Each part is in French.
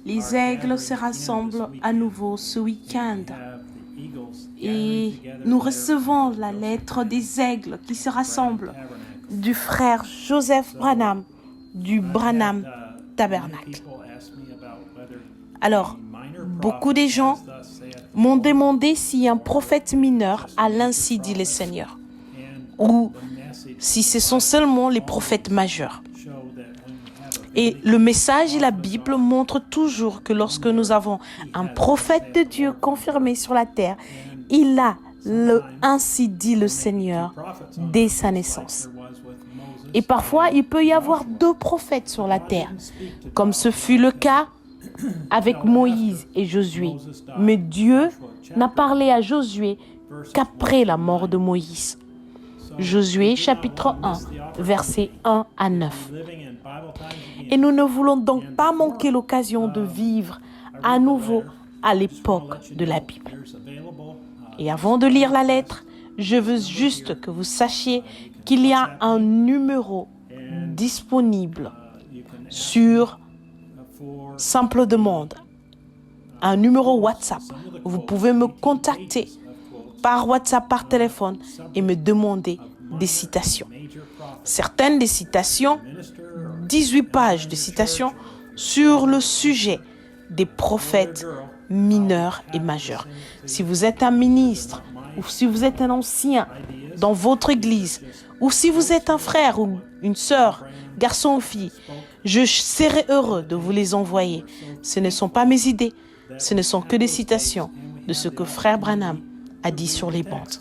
Les aigles se rassemblent à nouveau ce week-end. Et nous recevons la lettre des aigles qui se rassemblent du frère Joseph Branham, du Branham Tabernacle. Alors, beaucoup de gens m'ont demandé si un prophète mineur a l'ainsi dit le Seigneur, ou si ce sont seulement les prophètes majeurs. Et le message et la Bible montrent toujours que lorsque nous avons un prophète de Dieu confirmé sur la terre, il a le ainsi dit le Seigneur dès sa naissance. Et parfois, il peut y avoir 2 prophètes sur la terre, comme ce fut le cas avec Moïse et Josué. Mais Dieu n'a parlé à Josué qu'après la mort de Moïse. Josué chapitre 1, versets 1 à 9. Et nous ne voulons donc pas manquer l'occasion de vivre à nouveau à l'époque de la Bible. Et avant de lire la lettre, je veux juste que vous sachiez qu'il y a un numéro disponible sur simple demande, un numéro WhatsApp. Vous pouvez me contacter par WhatsApp, par téléphone et me demander des citations. Certaines des citations, 18 pages de citations sur le sujet des prophètes mineurs et majeurs. Si vous êtes un ministre ou si vous êtes un ancien dans votre église ou si vous êtes un frère ou une sœur, garçon ou fille, je serai heureux de vous les envoyer. Ce ne sont pas mes idées, ce ne sont que des citations de ce que frère Branham a dit sur les bandes.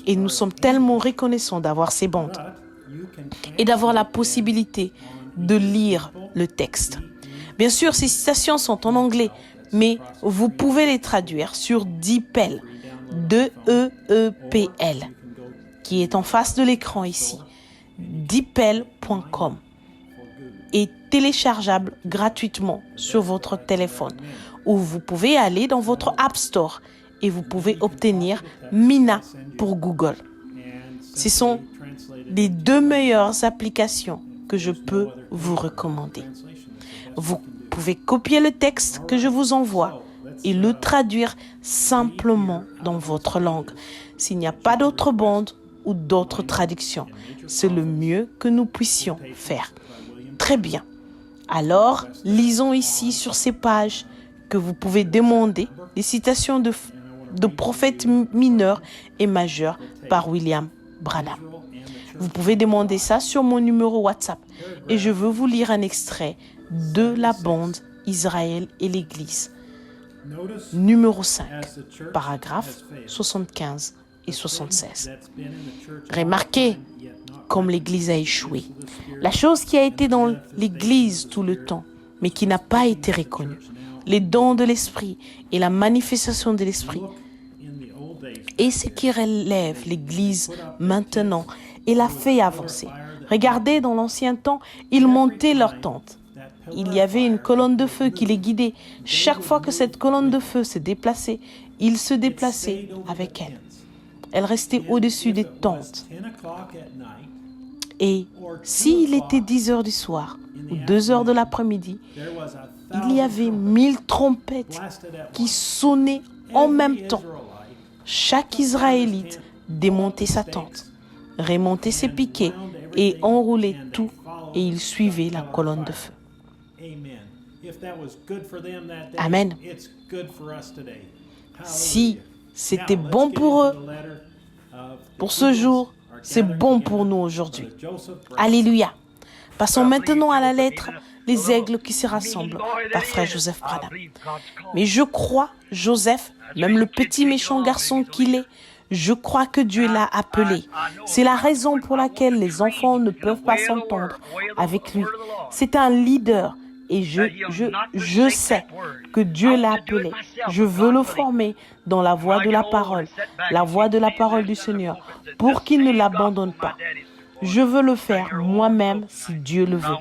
Et nous sommes tellement reconnaissants d'avoir ces bandes et d'avoir la possibilité de lire le texte. Bien sûr, ces citations sont en anglais, mais vous pouvez les traduire sur DeepL, D-E-E-P-L, qui est en face de l'écran ici, deepl.com, et téléchargeable gratuitement sur votre téléphone, ou vous pouvez aller dans votre App Store et vous pouvez obtenir Mina pour Google. Ce sont les 2 meilleures applications que je peux vous recommander. Vous pouvez copier le texte que je vous envoie et le traduire simplement dans votre langue. S'il n'y a pas d'autres bandes ou d'autres traductions, c'est le mieux que nous puissions faire. Très bien. Alors, lisons ici sur ces pages que vous pouvez demander des citations de prophètes mineurs et majeurs par William Branham. Vous pouvez demander ça sur mon numéro WhatsApp et je veux vous lire un extrait de la bande Israël et l'Église, numéro 5, paragraphes 75 et 76. Remarquez comme l'Église a échoué. La chose qui a été dans l'Église tout le temps, mais qui n'a pas été reconnue, les dons de l'Esprit et la manifestation de l'Esprit, et ce qui relève l'Église maintenant et la fait avancer. Regardez, dans l'ancien temps, ils montaient leur tente. Il y avait une colonne de feu qui les guidait. Chaque fois que cette colonne de feu se déplaçait, ils se déplaçaient avec elle. Elle restait au-dessus des tentes. Et s'il était 10 heures du soir ou 2 heures de l'après-midi, il y avait 1000 trompettes qui sonnaient en même temps. Chaque Israélite démontait sa tente, remontait ses piquets et enroulait tout, et il suivait la colonne de feu. Amen. Si c'était bon pour eux, pour ce jour, c'est bon pour nous aujourd'hui. Alléluia. Passons maintenant à la lettre Les aigles qui se rassemblent par frère Joseph Branham. Mais je crois, Joseph, même le petit méchant garçon qu'il est, je crois que Dieu l'a appelé. C'est la raison pour laquelle les enfants ne peuvent pas s'entendre avec lui. C'est un leader et je sais que Dieu l'a appelé. Je veux le former dans la voie de la parole du Seigneur, pour qu'il ne l'abandonne pas. Je veux le faire moi-même si Dieu le veut.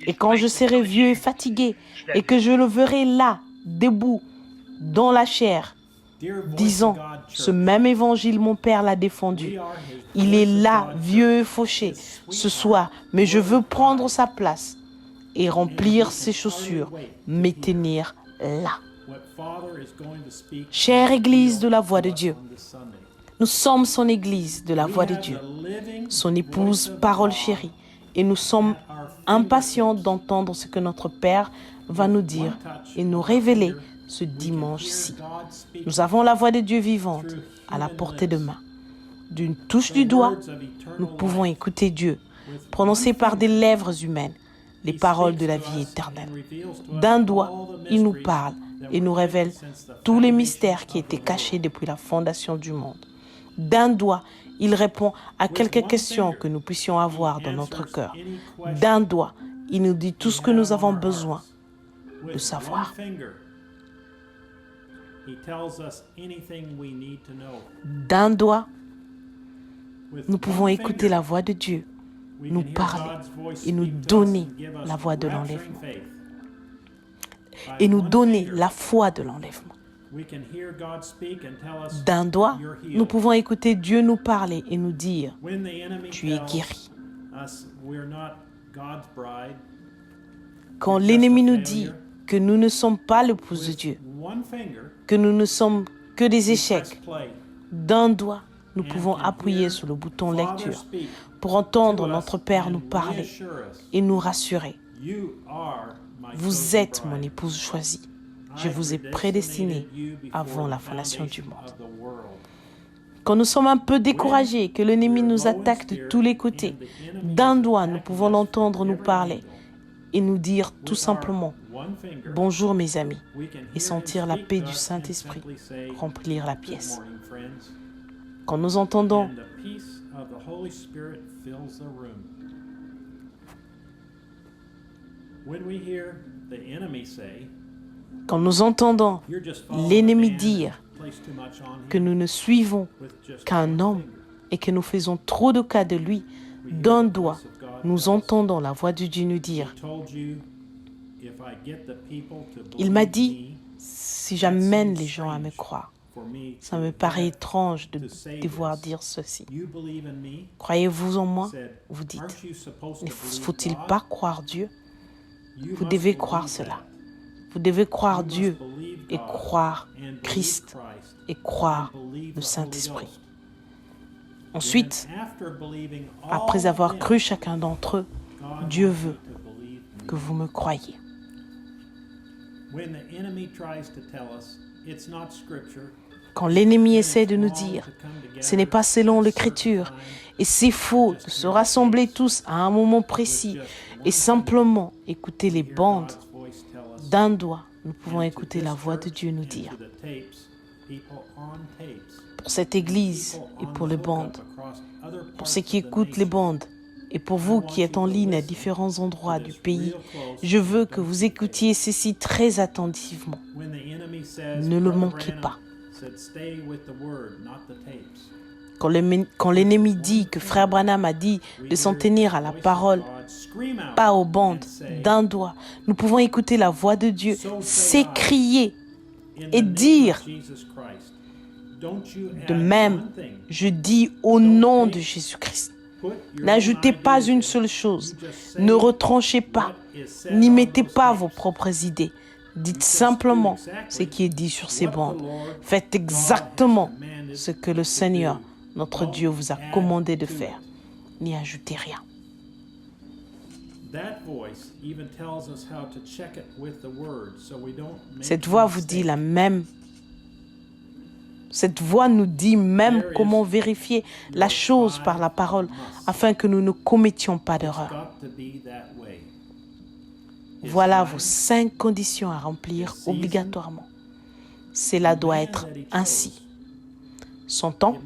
Et quand je serai vieux et fatigué et que je le verrai là, debout, dans la chair, disant, ce même évangile, mon Père l'a défendu. Il est là, vieux et fauché, ce soir, mais je veux prendre sa place. et remplir ses chaussures, mais tenir là. Chère Église de la Voix de Dieu, nous sommes son Église de la Voix de Dieu, son épouse parole chérie, et nous sommes impatients d'entendre ce que notre Père va nous dire et nous révéler ce dimanche-ci. Nous avons la Voix de Dieu vivante à la portée de main. D'une touche du doigt, nous pouvons écouter Dieu, prononcé par des lèvres humaines, les paroles de la vie éternelle. D'un doigt, il nous parle et nous révèle tous les mystères qui étaient cachés depuis la fondation du monde. D'un doigt, il répond à quelques questions que nous puissions avoir dans notre cœur. D'un doigt, il nous dit tout ce que nous avons besoin de savoir. D'un doigt, nous pouvons écouter la voix de Dieu, nous parler et nous donner la voix de l'enlèvement. Et nous donner la foi de l'enlèvement. D'un doigt, nous pouvons écouter Dieu nous parler et nous dire « Tu es guéri ». Quand l'ennemi nous dit que nous ne sommes pas l'épouse de Dieu, que nous ne sommes que des échecs, d'un doigt, nous pouvons appuyer sur le bouton lecture pour entendre notre Père nous parler et nous rassurer. Vous êtes mon épouse choisie. Je vous ai prédestiné avant la fondation du monde. Quand nous sommes un peu découragés, que l'ennemi nous attaque de tous les côtés, d'un doigt, nous pouvons l'entendre nous parler et nous dire tout simplement « Bonjour mes amis » et sentir la paix du Saint-Esprit remplir la pièce. Quand nous entendons l'ennemi dire que nous ne suivons qu'un homme et que nous faisons trop de cas de lui, d'un doigt, nous entendons la voix de Dieu nous dire « Il m'a dit, si j'amène les gens à me croire, ça me paraît étrange de devoir dire ceci. Croyez-vous en moi ?» Vous dites. Ne faut-il pas croire Dieu? Vous devez croire cela. Vous devez croire Dieu et croire Christ et croire le Saint-Esprit. Ensuite, après avoir cru chacun d'entre eux, Dieu veut que vous me croyiez. Quand l'ennemi essaie de nous dire « ce n'est pas selon l'Écriture » et c'est faux de se rassembler tous à un moment précis et simplement écouter les bandes, d'un doigt, nous pouvons écouter la voix de Dieu nous dire pour cette église et pour les bandes, pour ceux qui écoutent les bandes et pour vous qui êtes en ligne à différents endroits du pays, je veux que vous écoutiez ceci très attentivement. Ne le manquez pas. Quand l'ennemi dit que Frère Branham a dit de s'en tenir à la parole, pas aux bandes, d'un doigt, nous pouvons écouter la voix de Dieu, s'écrier et dire de même, je dis au nom de Jésus-Christ. N'ajoutez pas une seule chose, ne retranchez pas, n'y mettez pas vos propres idées. Dites simplement ce qui est dit sur ces bandes. Faites exactement ce que le Seigneur, notre Dieu, vous a commandé de faire. N'y ajoutez rien. Cette voix vous dit la même. Cette voix nous dit même comment vérifier la chose par la parole afin que nous ne commettions pas d'erreur. Voilà vos 5 conditions à remplir obligatoirement. Cela doit être ainsi. Son temps,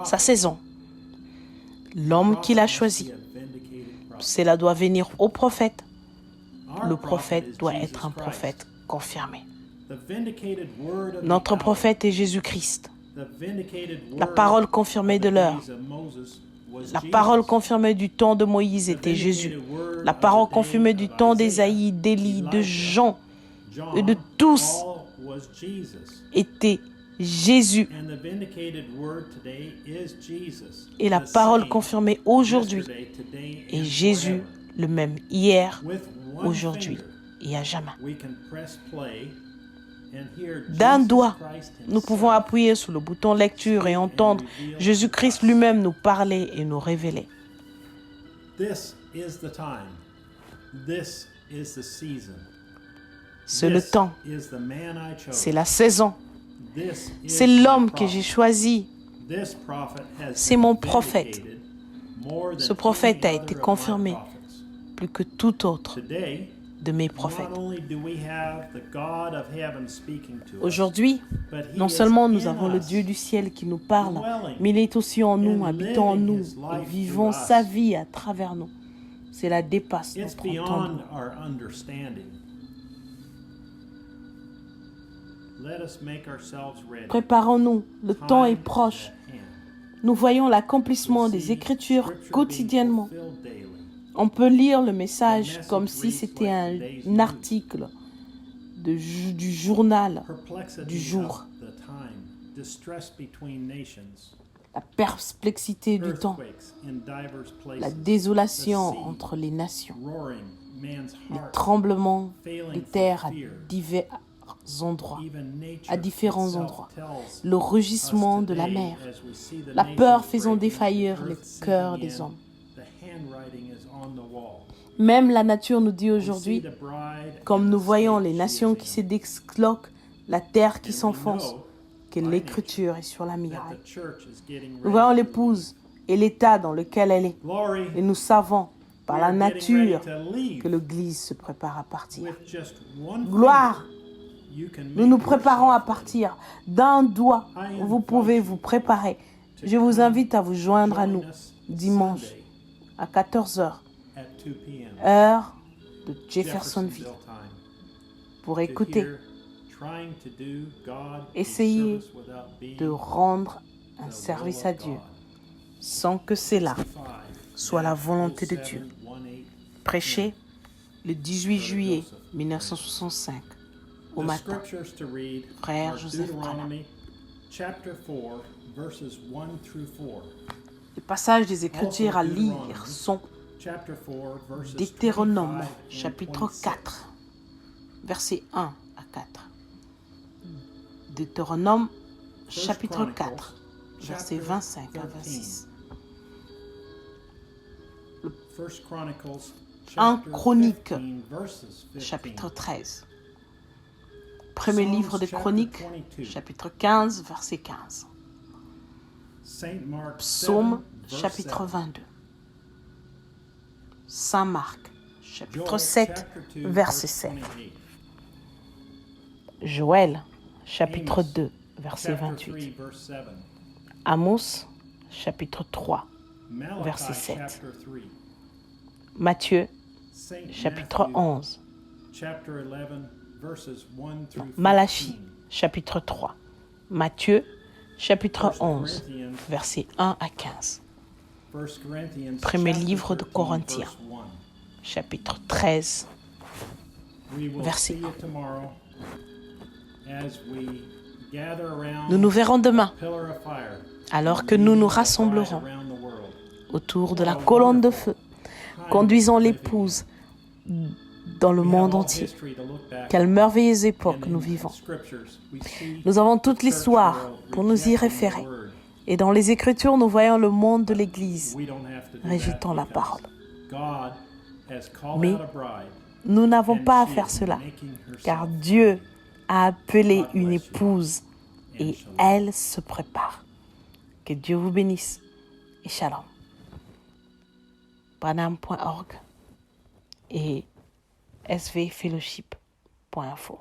sa saison, l'homme qu'il a choisi. Cela doit venir au prophète. Le prophète doit être un prophète confirmé. Notre prophète est Jésus-Christ. La parole confirmée de l'heure. La parole confirmée du temps de Moïse était Jésus. La parole confirmée du temps d'Ésaïe, d'Élie, de Jean et de tous était Jésus. Et la parole confirmée aujourd'hui est Jésus le même hier, With one aujourd'hui finger, et à jamais. we can press play and hear D'un Jesus doigt, Christ nous pouvons himself appuyer sur le bouton lecture et entendre Jésus-Christ lui-même nous parler et nous révéler. This is the time. This is the season. C'est le This temps, is the man I chose. c'est la saison, This is c'est my l'homme que prophet. j'ai choisi. This prophet has C'est been mon prophète. vindicated more than Ce prophète a any été other of my confirmé prophets. plus que tout autre Today, de mes prophètes. not only do we have the God of heaven speaking to us, Aujourd'hui, but he non is seulement nous in avons le us, Dieu du ciel qui nous parle, dwelling mais il est aussi en nous, and habitant en living nous his et life vivant through us. sa vie à travers nous. Cela dépasse It's notre beyond entendement. our understanding. Let us make ourselves ready. Préparons-nous, le temps est Time is proche. at hand. Nous voyons l'accomplissement We des see Écritures Scripture being quotidiennement. fulfilled daily. On peut lire le message The message comme si reads c'était like today's un news. article du journal, Perplexity du jour. of the time, distress between nations, la perplexité du temps, earthquakes in divers places, la désolation the sea, entre les nations, roaring, man's les heart, tremblements de failing terre for à fear. divers endroits, Even nature à différents itself endroits. tells Le rugissement us de la today, mer, as we see the la nations peur faisant breaking, défaillir the les earth cœurs sinking des in, hommes. the handwriting is on the wall. Même la nature nous dit We see aujourd'hui, the bride comme and nous the voyons state les she nations is qui in. se disloquent, la terre qui And we s'enfonce, know que by l'écriture est sur la that muraille. the church is getting Nous voyons ready to l'épouse et l'état dans lequel elle est. leave. Glory, Et nous savons, par we la are getting nature, ready to leave que l'Église se prépare à partir. with just one Gloire, finger. You can nous nous make préparons à yourself ready. partir. D'un doigt, vous pouvez vous préparer. Je vous invite à vous joindre à nous Join us dimanche Sunday à 14h, at 2 p.m. heure de Jeffersonville, Jeffersonville time, pour to écouter, hear, trying to do God a Essayez service without being de rendre un the service will à of Dieu God. sans que cela 5, soit la volonté de 07, Dieu. 18 Prêché le 18 juillet 1965 au The matin. scriptures to read Frère are Joseph Deuteronomy chapter 4 verses 1 through 4. Les passages des Écritures à lire sont Chapter 4 verses Deutéronome, 25 and chapitre 26. 4, versets 1 à 4. Deutéronome, First chapitre Chronicles, 4, versets chapter 25 à 13. 26. First Chronicles, 1 chapter Chroniques, 15, verses 15. chapitre 13. Premier livre des Psalms, Chroniques, chapter 22. chapitre 15, verset 15. Saint Mark Psaume, 7, verse chapitre 7. 22. Saint Marc, chapitre Joel, 7, chapter 2, verset verse 7. 28. Joël, chapitre Amos, 2, verset Chapter 28. 3, verse 7. Amos, chapitre 3, Malachi, verset 7. chapter 3. Matthieu, Saint chapitre Matthew, 11. chapter 11, verses 1 through 15. Malachie, chapitre 3. Matthieu, chapitre 1 11, Corinthians, versets 1 à 15. 1 Corinthians, Premier chapter livre de 13, Corinthiens. verse 1. Chapitre 13, We will verset see you tomorrow as we gather around nous nous verrons demain, the pillar of fire, alors que nous nous leading the bride rassemblerons around the world. autour de la colonne de feu, conduisant l'épouse dans le We have monde all entier. history to look back Quelle merveilleuse on, époque and nous in vivons. scriptures, we see Nous avons toute the l'histoire church world pour nous y rejecting the référer. word. Et dans les Écritures, nous voyons le monde de l'Église We don't have to do rejetant that la because parole. God has called Mais out a bride, nous n'avons and pas à she faire is cela, making herself car Dieu a appelé God une bless you. épouse And et shalom. elle se prépare. Que Dieu vous bénisse et shalom. Branham.org et svfellowship.info.